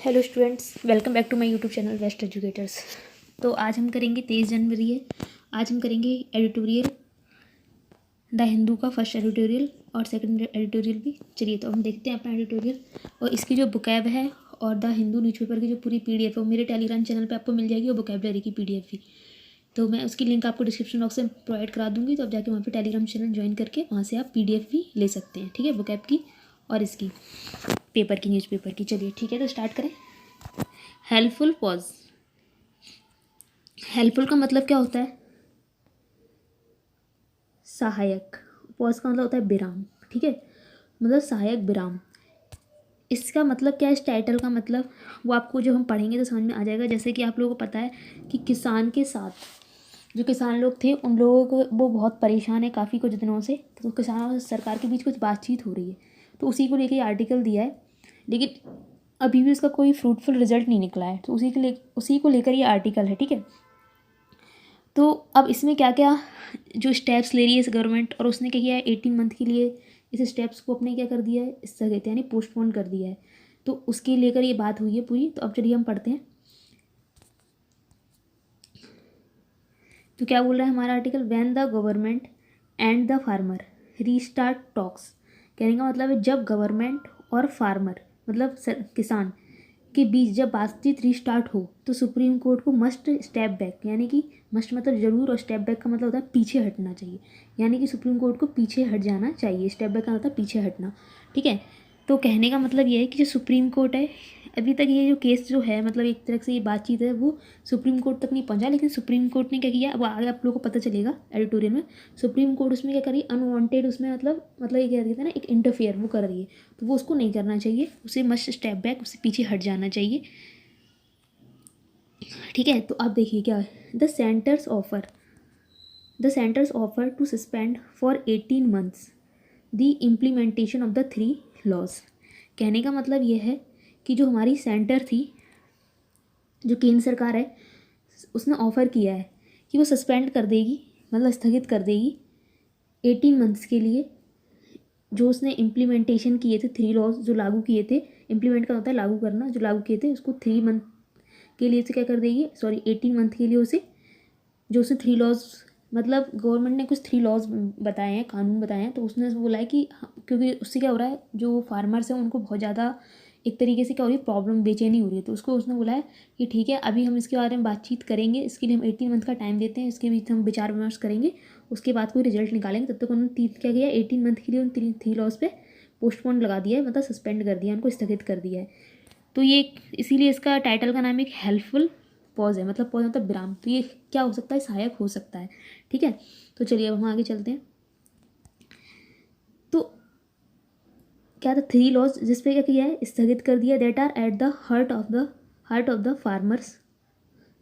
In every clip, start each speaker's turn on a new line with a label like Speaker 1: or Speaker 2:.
Speaker 1: Hello students, welcome back to my YouTube channel best educators. तो आज हम करेंगे 23 जनवरी है। आज हम करेंगे एडिटोरियल द हिंदू का फर्स्ट एडिटोरियल और सेकंड एडिटोरियल भी। चलिए तो हम देखते हैं अपना एडिटोरियल। और इसकी जो बुकैब है और द हिंदू न्यूज़पेपर की जो पूरी पीडीएफ है वो मेरे टेलीग्राम चैनल पे आपको मिल जाएगी, और बुकैबलरी की पीडीएफ भी। तो मैं उसकी लिंक आपको डिस्क्रिप्शन बॉक्स में प्रोवाइड करा दूँगी, तो आप जाके वहाँ पर टेलीग्राम चैनल ज्वाइन करके वहाँ से आप पीडीएफ भी ले सकते हैं। ठीक है, बुकैब की और इसकी पेपर की, न्यूज़पेपर की। चलिए ठीक है, तो स्टार्ट करें। Helpful pause. हेल्पफुल का मतलब क्या होता है? सहायक। पॉज का मतलब होता है विराम। ठीक है, मतलब सहायक विराम। इसका मतलब क्या है? इस टाइटल का मतलब वो आपको जो हम पढ़ेंगे तो समझ में आ जाएगा। जैसे कि आप लोगों को पता है कि किसान के साथ जो किसान लोग थे उन लोगों को वो बहुत परेशान है काफ़ी कुछ दिनों से। तो किसानों और सरकार के बीच कुछ बातचीत हो रही है, तो उसी को लेकर ये आर्टिकल दिया है। लेकिन अभी भी उसका कोई फ्रूटफुल रिजल्ट नहीं निकला है, तो उसी को लेकर ये आर्टिकल है। ठीक है, तो अब इसमें क्या क्या जो स्टेप्स ले रही है इस गवर्नमेंट, और उसने क्या किया है 18 मंथ के लिए इस स्टेप्स को अपने क्या कर दिया है, स्थगित यानी पोस्टपोन कर दिया है। तो उसके लेकर ये बात हुई है पूरी। तो अब चलिए हम पढ़ते हैं। तो क्या बोल रहा है हमारा article? When the government and the farmer restart talks. कहने का मतलब है जब गवर्नमेंट और फार्मर मतलब किसान के बीच जब बातचीत रीस्टार्ट हो तो सुप्रीम कोर्ट को मस्ट स्टेप बैक, यानी कि मस्ट मतलब ज़रूर, और स्टेप बैक का मतलब होता है पीछे हटना चाहिए। यानी कि सुप्रीम कोर्ट को पीछे हट जाना चाहिए। स्टेप बैक का मतलब पीछे हटना। ठीक है, तो कहने का मतलब ये है कि जो सुप्रीम कोर्ट है, अभी तक ये जो केस जो है मतलब एक तरह से ये बातचीत है वो सुप्रीम कोर्ट तक नहीं पहुंचा। लेकिन सुप्रीम कोर्ट ने क्या किया अब आगे आप लोगों को पता चलेगा एडिटोरियल में। सुप्रीम कोर्ट उसमें क्या कर रही है? अनवांटेड उसमें मतलब ये क्या कहते हैं ना, एक इंटरफेयर वो कर रही है। तो वो उसको नहीं करना चाहिए, उसे मस्ट स्टेप बैक, उससे पीछे हट जाना चाहिए। ठीक है, तो अब देखिए क्या है। The centre's offer to suspend for 18 months the implementation of the 3 laws. कहने का मतलब ये है कि जो हमारी सेंटर थी, जो केंद्र सरकार है, उसने ऑफ़र किया है कि वो सस्पेंड कर देगी, मतलब स्थगित कर देगी 18 मंथ्स के लिए जो उसने इम्प्लीमेंटेशन किए थे 3 लॉज जो लागू किए थे। इम्प्लीमेंट का होता है लागू करना, जो लागू किए थे उसको 3 मंथ के लिए उसे क्या कर देगी, सॉरी 18 मंथ के लिए उसे जो उसने 3 लॉज मतलब गवर्नमेंट ने कुछ 3 लॉज बताए हैं, कानून बताए हैं। तो उसने बोला है कि क्योंकि उससे क्या हो रहा है, जो फार्मर्स हैं उनको बहुत ज़्यादा एक तरीके से क्या हो रही है, प्रॉब्लम, बेचैनी हो रही है। तो उसको उसने बोला है कि ठीक है अभी हम इसके बारे में बातचीत करेंगे, इसके लिए हम 18 मंथ का टाइम देते हैं, इसके बीच हम विचार विमर्श करेंगे, उसके बाद कोई रिजल्ट निकालेंगे। तब तक उन्होंने क्या किया, 18 मंथ के लिए उन 3 लॉज पे पोस्टपोन लगा दिया है, मतलब सस्पेंड कर दिया, उनको स्थगित कर दिया है। तो ये इसीलिए इसका टाइटल का नाम एक हेल्पफुल पॉज है। मतलब पॉज मतलब विराम। तो ये क्या हो सकता है, सहायक हो सकता है। ठीक है, तो चलिए अब हम आगे चलते हैं। तो क्या था 3 लॉज जिस पे क्या किया है, स्थगित कर दिया। That are at the heart of the farmers.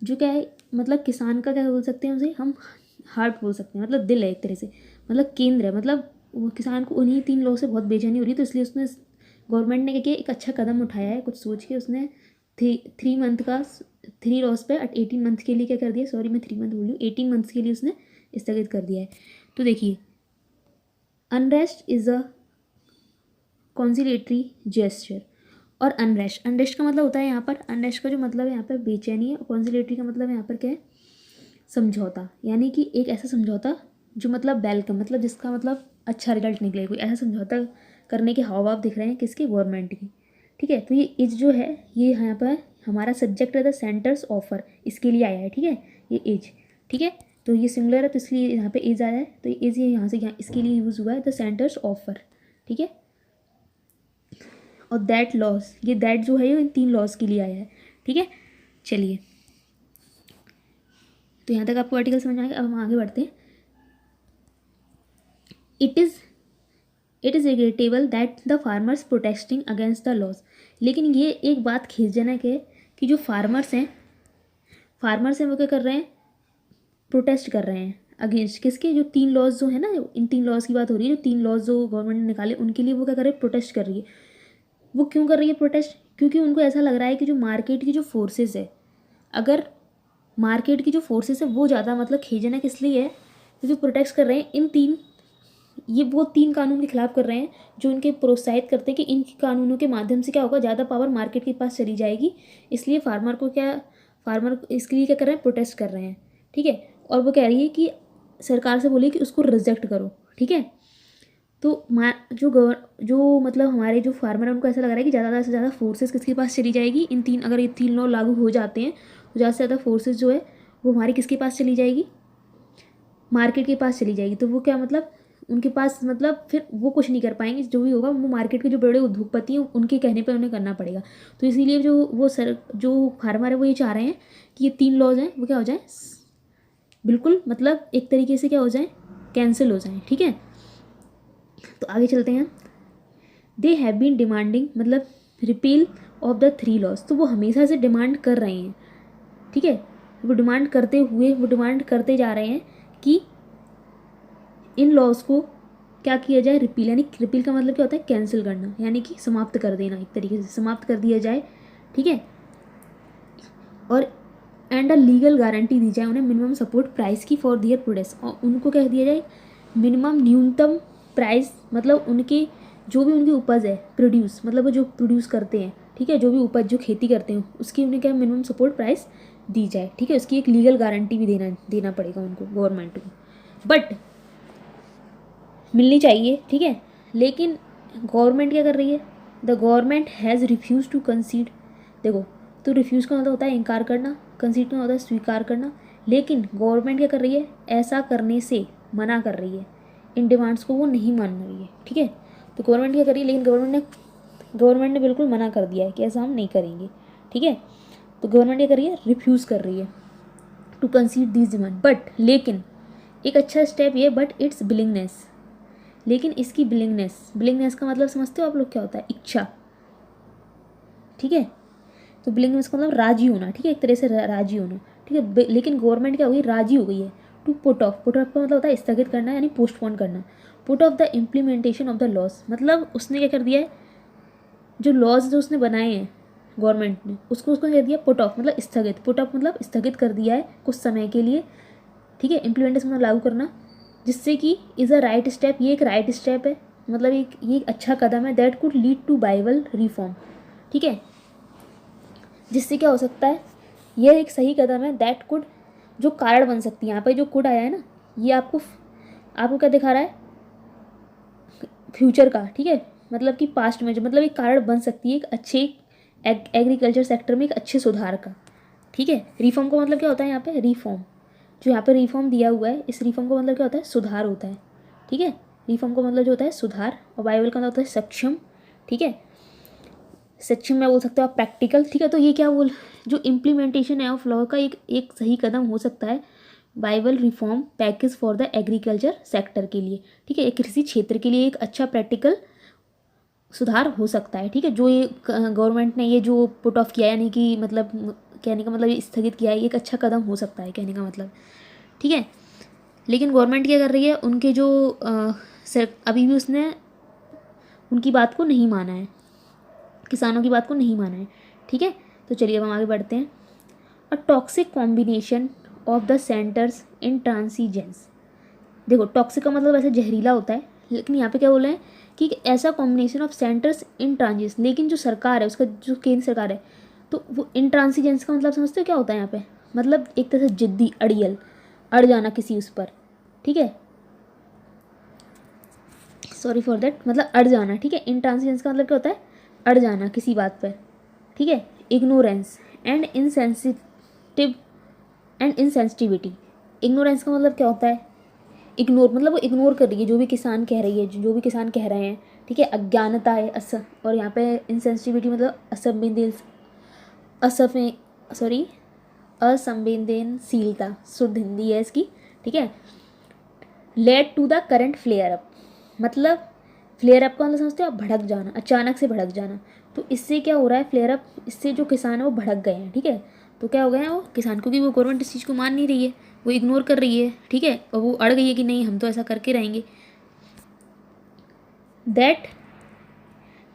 Speaker 1: जो क्या है मतलब किसान का क्या बोल सकते हैं उसे हम, हार्ट बोल सकते हैं, मतलब दिल है एक तरह से, मतलब केंद्र है। मतलब वो किसान को उन्हीं 3 लॉज से बहुत बेचैनी हो रही है। तो इसलिए उसने गवर्नमेंट ने क्या किया, एक अच्छा कदम उठाया है कुछ सोच के। उसने 3 मंथ का 3 लॉस पे 18 मंथ के लिए क्या कर दिया, सॉरी मैं 3 मंथ बोल रही हूँ, 18 मंथ्स के लिए उसने स्थगित कर दिया है। तो देखिए अनरेस्ट इज अ कॉन्सिलेटरी जेस्चर। और अनरेस्ट का मतलब होता है यहाँ पर, अनरेस्ट का जो मतलब है यहाँ पर बेचैनी है, और कॉन्सिलेटरी का मतलब यहाँ पर क्या है, समझौता। यानी कि एक ऐसा समझौता जो मतलब वेलकम, मतलब जिसका मतलब अच्छा रिजल्ट निकले, कोई ऐसा समझौता करने के हाव भाव दिख रहे हैं किसके, गवर्नमेंट की। ठीक है, तो ये एज जो है ये यहाँ पर हमारा सब्जेक्ट है द सेंटर्स ऑफर, इसके लिए आया है। ठीक है, ये एज, ठीक है, तो ये सिंगुलर है तो इसलिए यहाँ पे एज आया है। तो ये एज ये यहाँ से यहाँ इसके लिए यूज़ हुआ है, द सेंटर्स ऑफर। ठीक है, और दैट लॉज, ये दैट जो है ये इन 3 लॉज के लिए आया है। ठीक है, चलिए तो यहाँ तक आपको आर्टिकल समझ में आएगा। अब हम आगे बढ़ते हैं। It is regrettable that the farmers protesting against the laws. लेकिन ये एक बात खींचजनक है कि जो फार्मर्स हैं वो क्या कर रहे हैं, प्रोटेस्ट कर रहे हैं अगेंस्ट किसके, जो 3 लॉज जो है ना, इन 3 लॉज की बात हो रही है, जो 3 लॉज जो गवर्नमेंट ने निकाले उनके लिए वो क्या कर रहे हैं, प्रोटेस्ट कर रही है। वो क्यों कर रही है प्रोटेस्ट? क्योंकि उनको ऐसा लग रहा है कि जो मार्केट की जो फोर्सेस है, अगर मार्केट की जो फोर्सेस है वो ज़्यादा मतलब खींचजनक इसलिए है क्योंकि प्रोटेस्ट कर रहे हैं इन 3 ये वो 3 कानून के खिलाफ कर रहे हैं जो इनके प्रोत्साहित करते हैं कि इन कानूनों के माध्यम से क्या होगा, ज़्यादा पावर मार्केट के पास चली जाएगी, इसलिए फार्मर इसके लिए क्या कर रहे हैं, प्रोटेस्ट कर रहे हैं। ठीक है, और वो कह रही है कि सरकार से बोलिए कि उसको रिजेक्ट करो। ठीक है, तो जो मतलब हमारे जो फार्मर है उनको ऐसा लग रहा है कि ज़्यादा से ज़्यादा फोर्सेस किसके पास चली जाएगी, अगर ये 3 लॉ लागू हो जाते हैं तो ज़्यादा से ज़्यादा फोर्सेस जो है वो हमारी किसके पास चली जाएगी, मार्केट के पास चली जाएगी। तो वो क्या मतलब उनके पास मतलब फिर वो कुछ नहीं कर पाएंगे, जो भी होगा वो मार्केट के जो बड़े उद्योगपति हैं उनके कहने पर उन्हें करना पड़ेगा। तो इसीलिए जो फार्मर है वो ये चाह रहे हैं कि ये 3 लॉज हैं वो क्या हो जाए, बिल्कुल मतलब एक तरीके से क्या हो जाए, कैंसिल हो जाए। ठीक है, तो आगे चलते हैं। दे हैव बीन डिमांडिंग मतलब रिपील ऑफ द 3 लॉज, तो वो हमेशा से डिमांड कर रहे हैं। ठीक है, वो डिमांड करते जा रहे हैं कि इन लॉज को क्या किया जाए, रिपील, यानी रिपील का मतलब क्या होता है, कैंसिल करना, यानी कि समाप्त कर देना, एक तरीके से समाप्त कर दिया जाए। ठीक है, और एंड अ लीगल गारंटी दी जाए उन्हें मिनिमम सपोर्ट प्राइस की फॉर दियर प्रोडक्ट्स, और उनको कह दिया जाए मिनिमम न्यूनतम प्राइस, मतलब उनके जो भी उनकी उपज है प्रोड्यूस, मतलब वो जो प्रोड्यूस करते हैं, ठीक है, जो भी उपज जो खेती करते हैं उसकी उन्हें क्या मिनिमम सपोर्ट प्राइस दी जाए। ठीक है, उसकी एक लीगल गारंटी भी देना पड़ेगा उनको, गवर्नमेंट को, बट मिलनी चाहिए। ठीक है, लेकिन गवर्नमेंट क्या कर रही है, the government has refuse to concede. देखो, तो रिफ्यूज़ का मतलब होता है इनकार करना, कंसीड का होता है स्वीकार करना, लेकिन गवर्नमेंट क्या कर रही है, ऐसा करने से मना कर रही है, इन डिमांड्स को वो नहीं मान रही है। ठीक है, तो गवर्नमेंट क्या कर रही है, लेकिन गवर्नमेंट ने बिल्कुल मना कर दिया है कि ऐसा हम नहीं करेंगे। ठीक है, तो गवर्नमेंट क्या कर रही है, रिफ्यूज़ कर रही है to concede this demand, but लेकिन एक अच्छा स्टेप ये, बट इट्स बिलिंगनेस, लेकिन इसकी बिलिंगनेस का मतलब समझते हो आप लोग क्या होता है, इच्छा। ठीक है, तो बिलिंगनेस का मतलब राजी होना। ठीक है, एक तरह से राजी होना। ठीक है, लेकिन गवर्नमेंट क्या हो गई, राजी हो गई है टू पुट ऑफ का मतलब होता है स्थगित करना, यानी पोस्टपोन करना, put off the implementation of the laws, मतलब उसने क्या कर दिया है, जो लॉज जो उसने बनाए हैं गवर्नमेंट ने उसको कह दिया पुट ऑफ, मतलब स्थगित, पुट ऑफ मतलब स्थगित कर दिया है कुछ समय के लिए। ठीक है, इम्प्लीमेंटेशन मतलब लागू करना, जिससे कि इज़ अ राइट स्टेप, ये एक राइट स्टेप है, मतलब ये एक अच्छा कदम है, that could lead to viable reform. ठीक है, जिससे क्या हो सकता है, यह एक सही कदम है, दैट कुड जो कारण बन सकती है, यहाँ पे जो कुड आया है ना, ये आपको क्या दिखा रहा है, फ्यूचर का। ठीक है, मतलब कि पास्ट में जो मतलब एक कारण बन सकती है एक अच्छे एग्रीकल्चर सेक्टर में एक अच्छे सुधार का। ठीक है, रिफॉर्म का मतलब क्या होता है, यहाँ पे रिफॉर्म, जो यहाँ पे रिफॉर्म दिया हुआ है, इस रिफॉर्म का मतलब क्या होता है, सुधार होता है। ठीक है, रिफॉर्म का मतलब जो होता है सुधार, और बाइबल का मतलब होता है सक्षम। ठीक है, सक्षम में बोल सकते हो आप प्रैक्टिकल। ठीक है, तो ये क्या बोल, जो इम्प्लीमेंटेशन है ऑफ लॉ का एक सही कदम हो सकता है Bible reform package for the agriculture sector के लिए। ठीक है, एक कृषि क्षेत्र के लिए एक अच्छा प्रैक्टिकल सुधार हो सकता है। ठीक है, जो ये गवर्नमेंट ने ये जो पुट ऑफ किया, यानी कि मतलब कहने का मतलब ये स्थगित किया है, ये एक अच्छा कदम हो सकता है कहने का मतलब। ठीक है, लेकिन गवर्नमेंट क्या कर रही है, उनके जो अभी भी उसने उनकी बात को नहीं माना है, किसानों की बात को नहीं माना है। ठीक है, तो चलिए अब हम आगे बढ़ते हैं। A toxic combination of the centres in transgenes. देखो, टॉक्सिक का मतलब ऐसे जहरीला होता है, लेकिन यहाँ पे क्या बोल रहे हैं कि ऐसा कॉम्बिनेशन ऑफ सेंटर्स इन ट्रांजिस, लेकिन जो सरकार है उसका जो केंद्र सरकार है, तो वो इन ट्रांसीजेंस का मतलब समझते हो क्या होता है यहाँ पे, मतलब एक तरह से जिद्दी, अड़ जाना किसी उस पर। ठीक है, सॉरी फॉर दैट, मतलब अड़ जाना। ठीक है, इन ट्रांसीजेंस का मतलब क्या होता है, अड़ जाना किसी बात पर। ठीक है, इग्नोरेंस एंड इनसेंसिटिविटी। इग्नोरेंस का मतलब क्या होता है, इग्नोर, मतलब वो इग्नोर कर रही है जो भी किसान कह रही है, जो भी किसान कह रहे हैं। ठीक है, अज्ञानता है और यहाँ पे इनसेंसिटिविटी मतलब असफे सॉरी असंवेदनशीलता, शुद्ध हिंदी है इसकी। ठीक है, led to the current flare up, मतलब फ्लेयर अप का मतलब समझते हो आप, भड़क जाना, अचानक से भड़क जाना। तो इससे क्या हो रहा है, फ्लेयर अप, इससे जो किसान है वो भड़क गए हैं। ठीक है, तो क्या हो गया है वो किसान, क्योंकि वो गवर्नमेंट इस चीज़ को मान नहीं रही है, वो इग्नोर कर रही है। ठीक है, और वो अड़ गई है कि नहीं हम तो ऐसा करके रहेंगे। That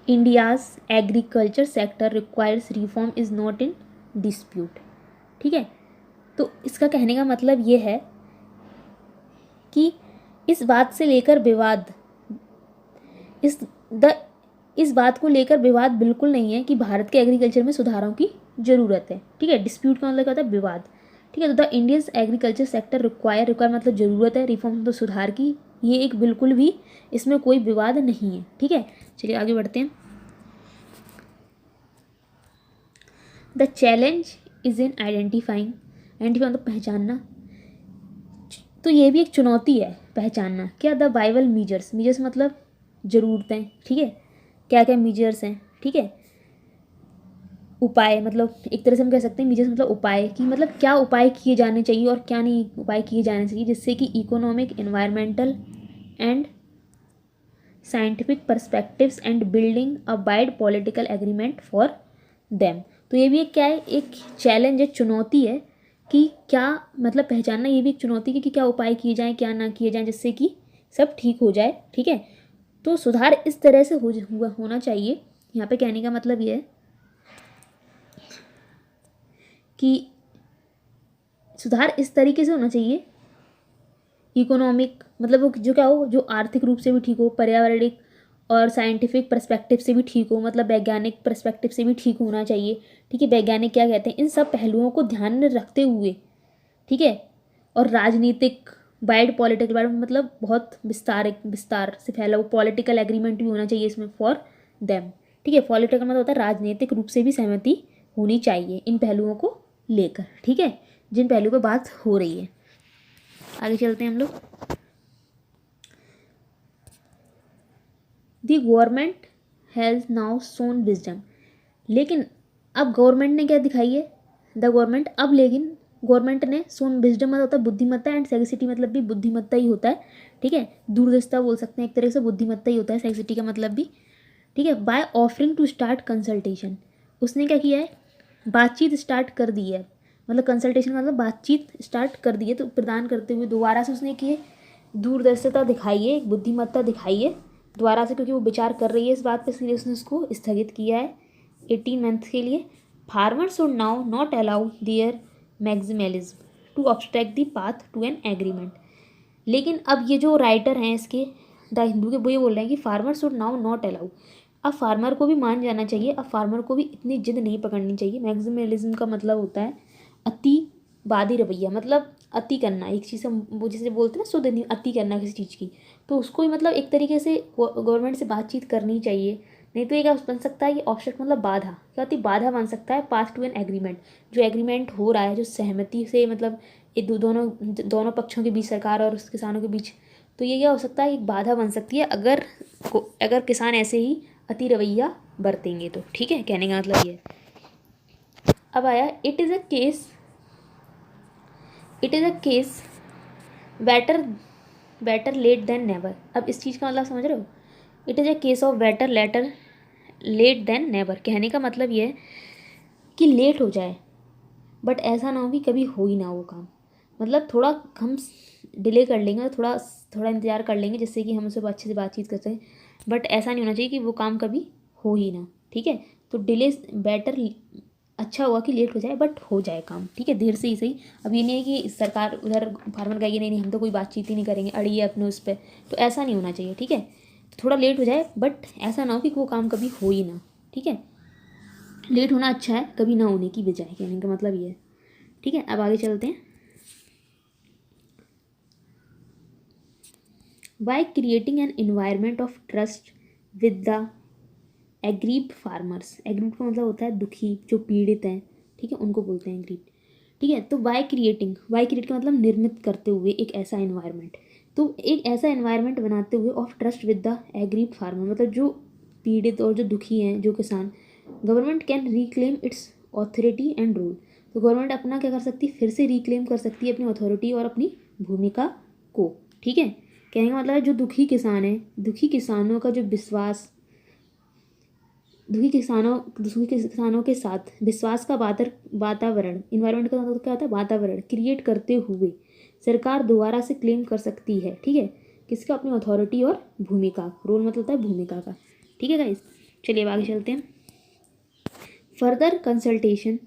Speaker 1: India's agriculture sector requires reform is not in dispute. ठीक है, तो इसका कहने का मतलब ये है कि इस बात से लेकर विवाद इस द इस बात को लेकर विवाद बिल्कुल नहीं है कि भारत के एग्रीकल्चर में सुधारों की ज़रूरत है। ठीक है, डिस्प्यूट का मतलब क्या होता है, विवाद। ठीक है, तो the Indians agriculture sector require मतलब ज़रूरत है, रिफॉर्म तो सुधार की, ये एक बिल्कुल भी इसमें कोई विवाद नहीं है। ठीक है, चलिए आगे बढ़ते हैं। The challenge is in identifying मतलब पहचानना, तो ये भी एक चुनौती है पहचानना। क्या, द वाइवल मीजर्स मतलब ज़रूरतें। ठीक है, क्या क्या मीजर्स हैं। ठीक है, उपाय मतलब एक तरह से हम कह सकते हैं मीजर्स मतलब उपाय की, मतलब क्या उपाय किए जाने चाहिए और क्या नहीं उपाय किए जाने चाहिए, जिससे कि economic, environmental and scientific perspectives and building a wide political agreement for them. तो ये भी एक क्या है, एक चैलेंज है, चुनौती है कि क्या मतलब पहचानना, ये भी एक चुनौती है कि क्या उपाय किए जाएँ क्या ना किए जाएँ जिससे कि सब ठीक हो जाए। ठीक है, तो सुधार इस तरह से होना चाहिए। यहाँ पे कहने का मतलब ये है कि सुधार इस तरीके से होना चाहिए, इकोनॉमिक मतलब वो जो क्या हो, जो आर्थिक रूप से भी ठीक हो, पर्यावरणिक और साइंटिफिक पर्सपेक्टिव से भी ठीक हो, मतलब वैज्ञानिक पर्सपेक्टिव से भी ठीक होना चाहिए। ठीक है, वैज्ञानिक क्या कहते हैं, इन सब पहलुओं को ध्यान में रखते हुए। ठीक है, और राजनीतिक वाइड पॉलिटिकल मतलब बहुत विस्तार से फैला हुआ पॉलिटिकल एग्रीमेंट भी होना चाहिए इसमें फॉर देम। ठीक है, पॉलिटिकल मतलब होता है राजनीतिक रूप से भी सहमति होनी चाहिए इन पहलुओं को लेकर। ठीक है, जिन पहलुओं पर बात हो रही है। आगे चलते हैं हम लोग। The government has now shown wisdom, लेकिन अब गवर्नमेंट ने क्या दिखाई है, द गवर्नमेंट अब, लेकिन गवर्नमेंट ने सोन विजडम मतलब होता है बुद्धिमत्ता, एंड सेक्सिटी मतलब भी बुद्धिमत्ता ही होता है। ठीक है, दूरदर्शिता बोल सकते हैं एक तरह से, बुद्धिमत्ता ही होता है सेक्सिटी का मतलब भी। ठीक है, by offering to start consultation, उसने क्या किया है, बातचीत स्टार्ट कर दी है, मतलब कंसल्टेशन मतलब बातचीत स्टार्ट कर दी है, तो प्रदान करते हुए दोबारा से उसने की दूरदर्शिता दिखाई है, बुद्धिमत्ता दिखाई है दोबारा से, क्योंकि वो विचार कर रही है इस बात पर, इसलिए उसने उसको स्थगित किया है 18 मंथ के लिए। Farmer should now not allow their maximalism to obstruct the path to an agreement, लेकिन अब ये जो राइटर हैं इसके द हिंदू के, वो ये बोल रहे हैं कि farmer should now not allow, अब फार्मर को भी मान जाना चाहिए, अब फार्मर को भी इतनी जिद नहीं पकड़नी चाहिए। मैक्सिमलिज्म का मतलब होता है अतिवादी रवैया, मतलब अति करना एक चीज़ से, वो जिसे बोलते हैं ना शुद्ध नहीं, अति करना किसी चीज़ की, तो उसको ही मतलब एक तरीके से गवर्नमेंट से बातचीत करनी चाहिए। नहीं तो ये क्या बन सकता है, ये ऑब्स्टेकल मतलब बाधा, क्या होती है, बाधा बन सकता है पास टू एन एग्रीमेंट, जो एग्रीमेंट हो रहा है, जो सहमति से मतलब ये दोनों पक्षों के बीच, सरकार और किसानों के बीच, तो ये क्या हो सकता है, एक बाधा बन सकती है अगर किसान ऐसे ही अति रवैया बरतेंगे तो। ठीक है, कहने का मतलब ये अब आया, it is a case better late than never. अब इस चीज़ का मतलब समझ रहे हो, it is a case of better late than never, कहने का मतलब ये है कि लेट हो जाए बट ऐसा ना हो कि कभी हो ही ना वो काम, मतलब थोड़ा हम डिले कर लेंगे, थोड़ा इंतज़ार कर लेंगे जिससे कि हम उससे अच्छे से बातचीत कर सकें, बट ऐसा नहीं होना चाहिए कि वो काम कभी हो ही ना। ठीक है, तो डिले बेटर, अच्छा हुआ कि लेट हो जाए बट हो जाए काम। ठीक है, देर से ही सही। अब ये नहीं है कि सरकार उधर फार्मर कहेगी नहीं नहीं हम तो कोई बातचीत ही नहीं करेंगे, अड़िए अपने उस पर, तो ऐसा नहीं होना चाहिए। ठीक है, तो थोड़ा लेट हो जाए बट ऐसा ना हो कि वो काम कभी हो ही ना। ठीक है, लेट होना अच्छा है कभी ना होने की बजाय, कहने का मतलब ये है। ठीक है, अब आगे चलते हैं। By creating an environment of trust with the aggrieved farmers, aggrieved का मतलब होता है दुखी, जो पीड़ित हैं। ठीक है, उनको बोलते हैं एग्रीव्ड। ठीक है, तो बाय क्रिएट का मतलब निर्मित करते हुए एक ऐसा एनवायरनमेंट, तो एक ऐसा एनवायरनमेंट बनाते हुए of trust with the aggrieved farmer, मतलब जो पीड़ित और जो दुखी हैं, जो किसान, government can reclaim its authority and role, तो गवर्नमेंट अपना क्या कर सकती है, फिर से रिक्लेम कर सकती है अपनी अथॉरिटी और अपनी भूमिका को। ठीक है, कहने का मतलब है जो दुखी किसान है, दुखी किसानों का जो विश्वास, दुखी किसानों के साथ विश्वास का वातावरण, इन्वायरमेंट का मतलब क्या होता है, वातावरण क्रिएट करते हुए सरकार दोबारा से क्लेम कर सकती है। ठीक है, किसका, अपनी अथॉरिटी और भूमिका, रोल मतलब होता है भूमिका का। ठीक है गाइस, चलिए अब आगे चलते हैं। Further consultation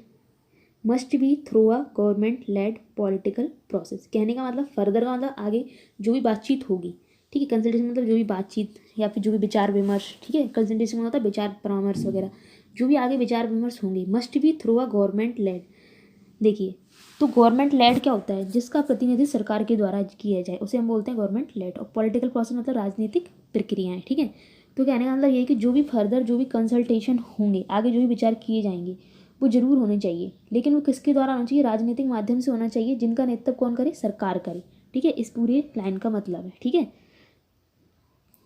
Speaker 1: must be through a government led political process. कहने का मतलब फर्दर का मतलब आगे जो भी बातचीत होगी, ठीक है, कंसल्टेशन मतलब जो भी बातचीत या फिर जो भी विचार विमर्श, ठीक है, कंसल्टेशन में होता है विचार परामर्श वगैरह, जो भी आगे विचार विमर्श होंगे must be through a government led. देखिए, तो गवर्नमेंट लेड क्या होता है, जिसका प्रतिनिधि सरकार के द्वारा किया जाए उसे हम बोलते हैं गवर्नमेंट लेड। और पॉलिटिकल प्रोसेस मतलब राजनीतिक प्रक्रियाएं, ठीक है। तो कहने का मतलब ये है कि जो भी फर्दर जो भी कंसल्टेशन होंगे, आगे जो भी विचार किए जाएंगे वो जरूर होने चाहिए, लेकिन वो किसके द्वारा होना चाहिए, राजनीतिक माध्यम से होना चाहिए, जिनका नेतृत्व कौन करे, सरकार करे, ठीक है। इस पूरे लाइन का मतलब है, ठीक है,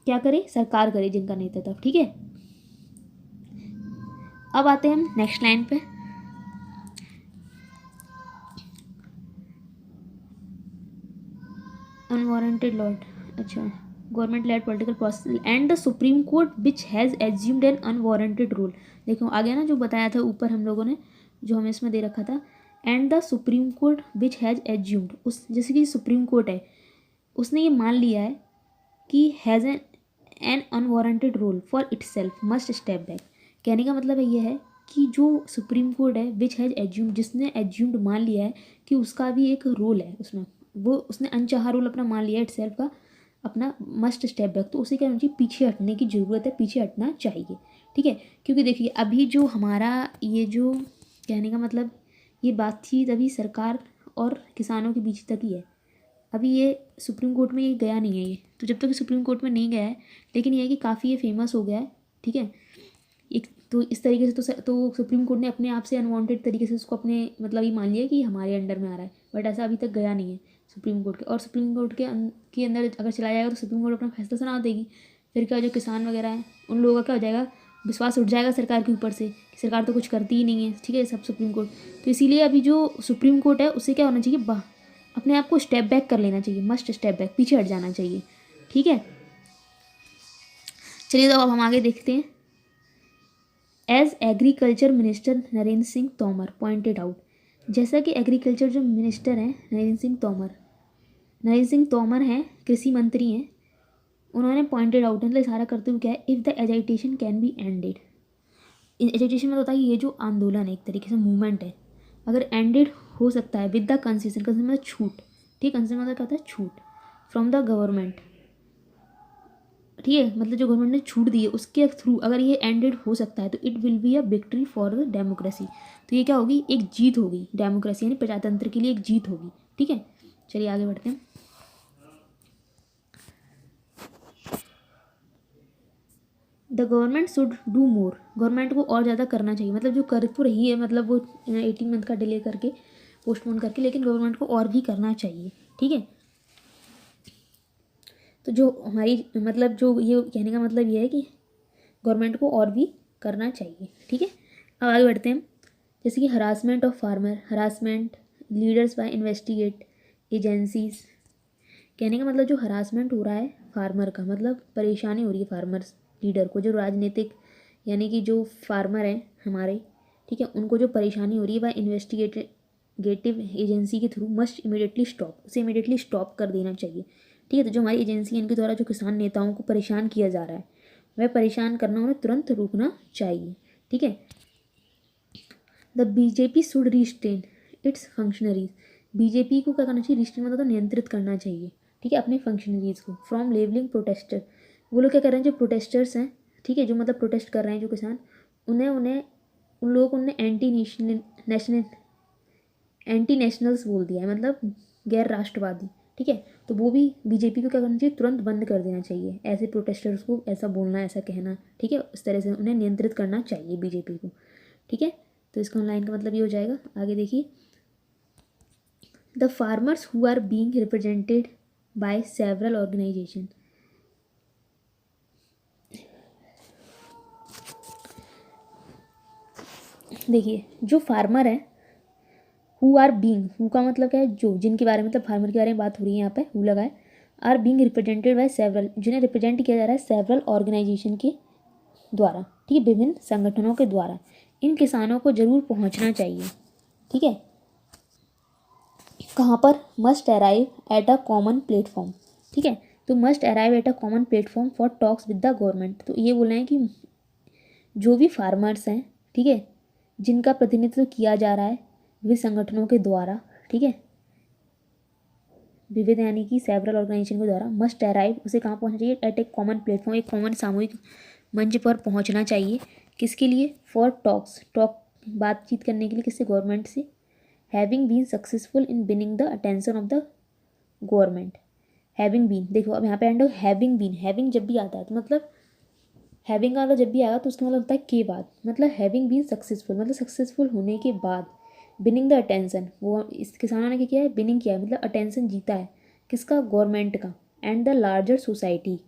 Speaker 1: क्या करे, सरकार करे जिनका नेतृत्व, ठीक है। अब आते हैं हम नेक्स्ट लाइन पे। अनवारंटेड लॉर्ड, अच्छा, government led political process and the supreme court which has assumed an unwarranted rule. देखो आगे ना जो बताया था ऊपर हम लोगों ने, जो हमें इसमें दे रखा था, and the supreme court which has assumed, उस जैसे कि सुप्रीम कोर्ट है उसने ये मान लिया है कि has an unwarranted rule for itself must step back. कहने का मतलब ये है कि जो सुप्रीम कोर्ट है विच हैज़ एज्यूम्ड, जिसने एज्यूम्ड मान लिया है कि उसका भी एक रोल है उसमें, वो उसने अनचाहा रोल अपना मान लिया है इटसेल्फ का अपना, मस्ट स्टेप बैक, तो उसे क्या होना चाहिए, पीछे हटने की ज़रूरत है, पीछे हटना चाहिए, ठीक है। क्योंकि देखिए अभी जो हमारा ये जो कहने का मतलब ये बातचीत अभी सरकार और किसानों के बीच तक ही है, अभी ये सुप्रीम कोर्ट में ये गया नहीं है ये, तो जब तक सुप्रीम कोर्ट में नहीं गया है, लेकिन ये है कि काफ़ी ये फेमस हो गया है, ठीक है। एक तो इस तरीके से तो सुप्रीम कोर्ट ने अपने आप से अनवांटेड तरीके से उसको अपने मतलब ये मान लिया कि हमारे अंडर में आ रहा है, बट ऐसा अभी तक गया नहीं है सुप्रीम कोर्ट के। और सुप्रीम कोर्ट के अंदर अगर चला जाएगा तो सुप्रीम कोर्ट अपना फैसला सुना देगी, फिर क्या जो किसान वगैरह हैं उन लोगों का क्या हो जाएगा, विश्वास उठ जाएगा सरकार के ऊपर से कि सरकार तो कुछ करती ही नहीं है, ठीक है, सब सुप्रीम कोर्ट। तो इसीलिए अभी जो सुप्रीम कोर्ट है उसे क्या होना चाहिए, अपने आप को स्टेप बैक कर लेना चाहिए, मस्ट स्टेप बैक, पीछे हट जाना चाहिए, ठीक है। चलिए तो अब हम आगे देखते हैं। As agriculture minister Narendra Singh Tomar pointed out, जैसा कि एग्रीकल्चर जो मिनिस्टर हैं नरेंद्र सिंह तोमर हैं, कृषि मंत्री हैं, उन्होंने पॉइंटेड आउट मतलब इशारा करते हुए क्या है, if the agitation can be ended. Agitation में होता है ये जो आंदोलन है एक तरीके से मूवमेंट है, अगर एंडेड हो सकता है विद द कंसेशन, कंसेशन मतलब छूट, ठीक, कंसेशन मतलब क्या होता है, छूट, फ्रॉम द गवर्नमेंट, ठीक है, मतलब जो गवर्नमेंट ने छूट दी है उसके थ्रू अगर ये एंडेड हो सकता है तो it will be a victory for the democracy. तो ये क्या होगी, एक जीत होगी डेमोक्रेसी यानी प्रजातंत्र के लिए एक जीत होगी, ठीक है। चलिए आगे बढ़ते हैं। The government should do more, government को और ज़्यादा करना चाहिए, मतलब जो कर तो रही है, मतलब वो 18 मंथ का डिले करके पोस्टपोन करके, लेकिन गवर्नमेंट को और भी करना चाहिए, ठीक है। तो जो हमारी मतलब जो ये कहने का मतलब ये है कि गवर्नमेंट को और भी करना चाहिए, ठीक है। अब आगे बढ़ते हैं। जैसे कि harassment of farmer, harassment leaders by investigate agencies. कहने का मतलब जो हरासमेंट हो रहा है फार्मर का, मतलब परेशानी हो रही है फार्मर्स लीडर को, जो राजनीतिक यानी कि जो फार्मर हैं हमारे, ठीक है, उनको जो परेशानी हो रही है वह इन्वेस्टिगेटिव एजेंसी के थ्रू मस्ट इमीडिएटली स्टॉप, उसे इमीडिएटली स्टॉप कर देना चाहिए, ठीक है। तो जो हमारी एजेंसी है इनके द्वारा जो किसान नेताओं को परेशान किया जा रहा है वह परेशान करना उन्हें तुरंत रोकना चाहिए, ठीक है। The BJP should restrain it's functionaries, BJP को क्या करना चाहिए, रिस्ट्रेन मतलब तो नियंत्रित करना चाहिए, ठीक है, अपने फंक्शनरीज को, फ्रॉम लेवलिंग प्रोटेस्टर, वो लोग क्या कर रहे हैं जो प्रोटेस्टर्स हैं, ठीक है, जो मतलब प्रोटेस्ट कर रहे हैं जो किसान, उन्हें उन्हें उन लोगों को उन्हें एंटी नेशनल्स बोल दिया है, मतलब गैर राष्ट्रवादी, ठीक है। तो वो भी बीजेपी को क्या करना चाहिए, तुरंत बंद कर देना चाहिए ऐसे प्रोटेस्टर्स को ऐसा बोलना ऐसा कहना, ठीक है, इस तरह से उन्हें नियंत्रित करना चाहिए बीजेपी को, ठीक है। तो इसका लाइन का मतलब ये हो जाएगा, आगे देखिए। The farmers who are being represented by several organisation, देखिए जो फार्मर है, हु आर बीइंग, हु का मतलब क्या है, जो, जिनके बारे में, मतलब फार्मर के बारे में बात हो रही है यहाँ पे, हु लगा है, are being represented by several, जिन्हें रिप्रेजेंट किया जा रहा है सेवरल ऑर्गेनाइजेशन के द्वारा, ठीक है, विभिन्न संगठनों के द्वारा, इन किसानों को जरूर पहुंचना चाहिए, ठीक है। कहाँ पर, must arrive at a common platform, ठीक है। तो must arrive at a common platform for talks with the government, तो ये बोल रहे हैं कि जो भी फार्मर्स हैं, ठीक है, जिनका प्रतिनिधित्व किया जा रहा है विविध संगठनों के द्वारा, ठीक है, विविध यानी कि सेवरल ऑर्गेनाइजेशन के द्वारा, मस्ट अराइव, उसे कहाँ पहुँचना चाहिए, एट ए कॉमन प्लेटफॉर्म, एक कॉमन सामूहिक मंच पर पहुँचना चाहिए। किसके लिए, फॉर टॉक बातचीत करने के लिए, किससे, गवर्नमेंट से, having been successful in winning the attention of the government. Having been, देखो अब यहाँ पे एंड हैविंग बीन, हैविंग जब भी आता है तो मतलब हैविंग का मतलब जब भी आएगा तो उसका मतलब होता है के बाद, मतलब हैविंग बीन सक्सेसफुल मतलब सक्सेसफुल होने के बाद, बिनिंग द अटेंशन, वो इस किसानों ने क्या किया है, बिनिंग किया है मतलब अटेंशन जीता है, किसका, गवर्नमेंट का, एंड द लार्जर सोसाइटी,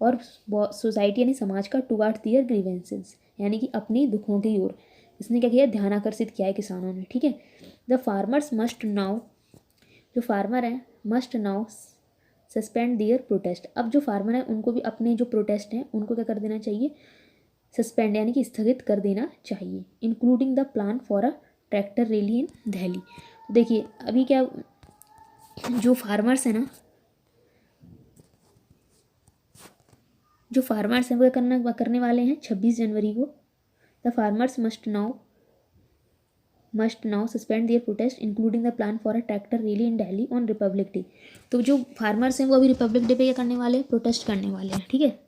Speaker 1: और सोसाइटी यानी समाज का, टुवार्ड्स दियर ग्रीवेंसेस, यानी कि अपनी दुखों की ओर इसने क्या किया, ध्यान आकर्षित किया है किसानों ने, ठीक है। द फार्मर्स मस्ट नाउ, जो फार्मर हैं, must now suspend their protest, अब जो फार्मर हैं उनको भी अपने जो प्रोटेस्ट हैं उनको क्या कर देना चाहिए, सस्पेंड यानी कि स्थगित कर देना चाहिए, including the plan for a tractor rally in Delhi. तो देखिए अभी क्या, जो फार्मर्स हैं ना, जो फार्मर्स हैं वो करने वाले हैं 26 जनवरी को, the farmers must now suspend their protest including the plan for a tractor rally in Delhi on Republic Day. तो जो फार्मर्स हैं वो अभी रिपब्लिक डे पे क्या करने वाले हैं, प्रोटेस्ट करने वाले हैं, ठीक है,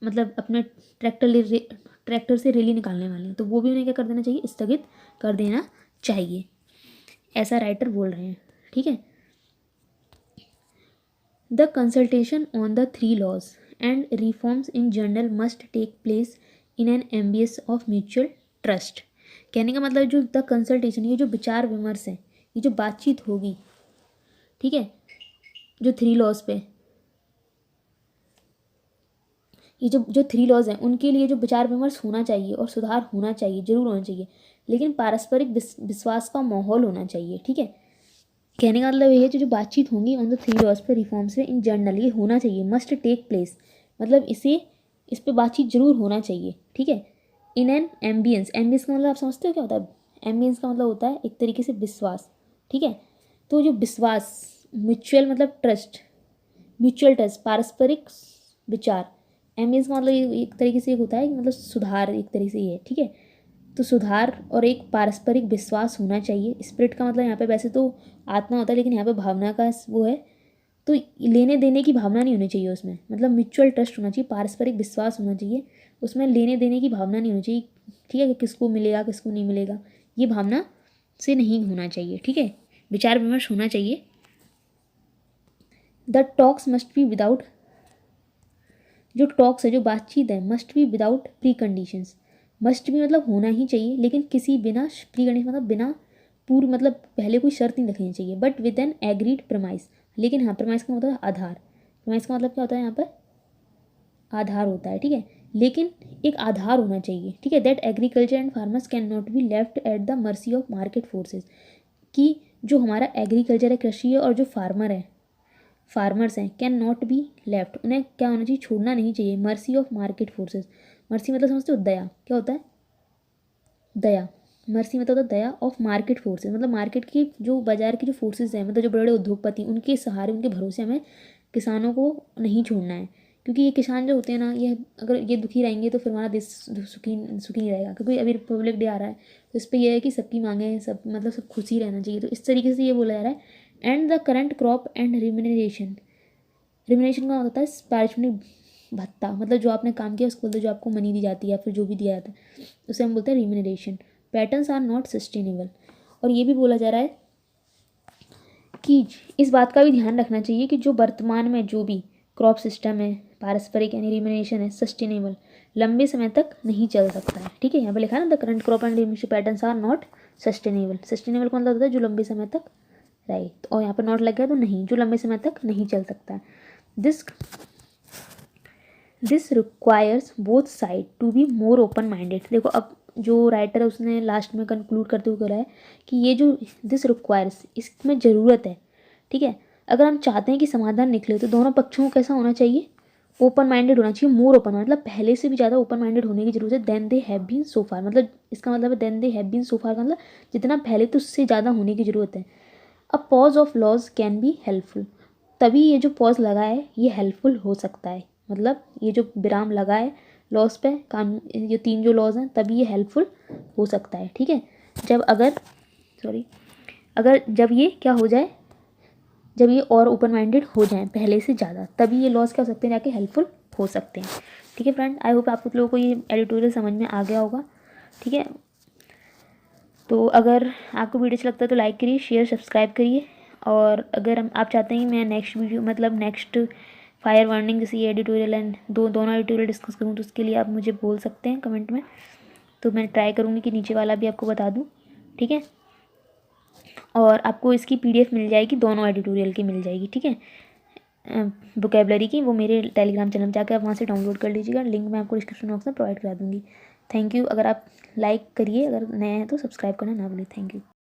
Speaker 1: मतलब अपने ट्रैक्टर से रैली निकालने वाले हैं, तो वो भी उन्हें क्या कर देना चाहिए, स्थगित कर देना चाहिए, ऐसा राइटर बोल रहे हैं, ठीक है। The consultation on the 3 laws and reforms in general must take place in an ambience of mutual trust. कहने का मतलब जो द कंसल्टेशन, ये जो विचार विमर्श है, ये जो बातचीत होगी, ठीक है, जो 3 लॉज पे, ये जो 3 लॉज हैं उनके लिए जो विचार विमर्श होना चाहिए और सुधार होना चाहिए, जरूर होना चाहिए, लेकिन पारस्परिक विश्वास का माहौल होना चाहिए, ठीक है। कहने का मतलब ये है जो बातचीत होंगी ऑन द 3 लॉज पे, रिफॉर्म्स पे इन जनरल, ये होना चाहिए, मस्ट टेक प्लेस मतलब इस पे बातचीत जरूर होना चाहिए, ठीक है। इन एन एम्बियंस, एम्बियंस का मतलब आप समझते हो क्या होता है, एम्बियंस का मतलब होता है एक तरीके से विश्वास, ठीक है। तो जो विश्वास, म्यूचुअल मतलब ट्रस्ट, म्यूचुअल ट्रस्ट, पारस्परिक विचार, एम्बियंस का मतलब एक तरीके से होता है मतलब सुधार, एक तरीके से ये, ठीक है। तो सुधार और एक पारस्परिक विश्वास होना चाहिए। स्पिरिट का मतलब यहाँ पे वैसे तो आत्मा होता है, लेकिन यहाँ पे भावना का वो है, तो लेने देने की भावना नहीं होनी चाहिए उसमें, मतलब म्यूचुअल ट्रस्ट होना चाहिए, पारस्परिक विश्वास होना चाहिए, उसमें लेने देने की भावना नहीं होनी चाहिए, ठीक है, कि किसको मिलेगा किसको नहीं मिलेगा, ये भावना से नहीं होना चाहिए, ठीक है। विचार विमर्श होना चाहिए। The talks must be without, जो टॉक्स है, जो बातचीत है, must be without pre conditions, must भी मतलब होना ही चाहिए, लेकिन किसी बिना प्री कंडीशन मतलब बिना पूर्व मतलब पहले कोई शर्त नहीं रखनी चाहिए, but with an agreed promise, लेकिन हाँ प्रमाइस का मतलब आधार, प्रमाइस का मतलब क्या होता है, यहाँ पर आधार होता है, ठीक है, लेकिन एक आधार होना चाहिए, ठीक है। That agriculture and farmers can not be left at the mercy of market forces, कि जो हमारा एग्रीकल्चर है, कृषि है, और जो फार्मर्स हैं, कैन नॉट बी लेफ्ट, उन्हें क्या होना चाहिए, छोड़ना नहीं चाहिए, mercy of market forces. Mercy मतलब समझते हो, दया, क्या होता है, दया, मर्सी मतलब होता है दया, ऑफ मार्केट फोर्सेज मतलब मार्केट की जो बाजार की जो फोर्सेज हैं, मतलब जो बड़े बड़े उद्योगपति, उनके सहारे उनके भरोसे हमें किसानों को नहीं छोड़ना है, क्योंकि ये किसान जो होते हैं ना, ये अगर ये दुखी रहेंगे तो फिर हमारा देश सुखी सुखी नहीं रहेगा, क्योंकि अभी रिपब्लिक डे आ रहा है, तो इस पर यह है कि सबकी मांगे सब मतलब सब खुशी रहना चाहिए, तो इस तरीके से ये बोला जा रहा है। And the current crop and remuneration, remuneration का होता है पारिश्रमिक भत्ता, मतलब जो आपने काम किया उसको बोलते हैं, जो आपको मनी दी जाती है या फिर जो भी दिया जाता है उसे हम बोलते हैं remuneration. Patterns are not sustainable, और ये भी बोला जा रहा है कि इस बात का भी ध्यान रखना चाहिए कि जो वर्तमान में जो भी क्रॉप सिस्टम है, पारस्परिक यानी रिम्यूनरेशन है, सस्टेनेबल लंबे समय तक नहीं चल सकता है, ठीक है। यहाँ पे लिखा है ना, the current crop and remuneration patterns are not sustainable, sustainable का मतलब होता है जो लंबे समय तक रहे, और यहाँ पर नॉट लग गया तो नहीं, जो लंबे समय तक नहीं चल सकता है। This requires both side to be more open minded. देखो अब जो राइटर है उसने लास्ट में कंक्लूड करते हुए कहा है कि ये जो दिस रिक्वायर्स, इसमें ज़रूरत है, ठीक है। अगर हम चाहते हैं कि समाधान निकले तो दोनों पक्षों को कैसा होना चाहिए, ओपन माइंडेड होना चाहिए, मोर ओपन मतलब पहले से भी ज़्यादा ओपन माइंडेड होने की जरूरत है, then they have been so far, मतलब इसका मतलब है then they have been so far का मतलब जितना पहले तो उससे ज़्यादा होने की ज़रूरत है। A pause of laws can be helpful, तभी ये जो पॉज लगा है ये हेल्पफुल हो सकता है, मतलब ये जो विराम लगा है लॉज पे, कानून ये 3 जो लॉज हैं, तभी ये हेल्पफुल हो सकता है, ठीक है। जब अगर सॉरी, अगर जब ये क्या हो जाए, जब ये और ओपन माइंडेड हो जाए पहले से ज़्यादा, तभी ये लॉज क्या हो सकते हैं, जाके हेल्पफुल हो सकते हैं। ठीक है फ्रेंड, आई होप आप लोगों को ये एडिटोरियल समझ में आ गया होगा। ठीक है, तो अगर आपको वीडियो अच्छा लगता है तो लाइक करिए, शेयर, सब्सक्राइब करिए। और अगर आप चाहते हैं कि मैं नेक्स्ट वीडियो मतलब नेक्स्ट फायर वार्निंग जैसे ये एडिटोरियल एंड दोनों एडिटोरियल डिस्कस करूँ, तो उसके लिए आप मुझे बोल सकते हैं कमेंट में, तो मैं ट्राई करूँगी कि नीचे वाला भी आपको बता दूँ। ठीक है, और आपको इसकी PDF मिल जाएगी, दोनों एडिटोरियल की मिल जाएगी। ठीक है, वोकेबलरी की, वो मेरे टेलीग्राम चैनल में जाकर आप वहाँ से डाउनलोड कर लीजिएगा, लिंक मैं आपको डिस्क्रिप्शन बॉक्स में प्रोवाइड करा दूँगी। Thank you. अगर आप लाइक करिए, अगर नए हैं तो सब्सक्राइब करना ना भूलिए। Thank you.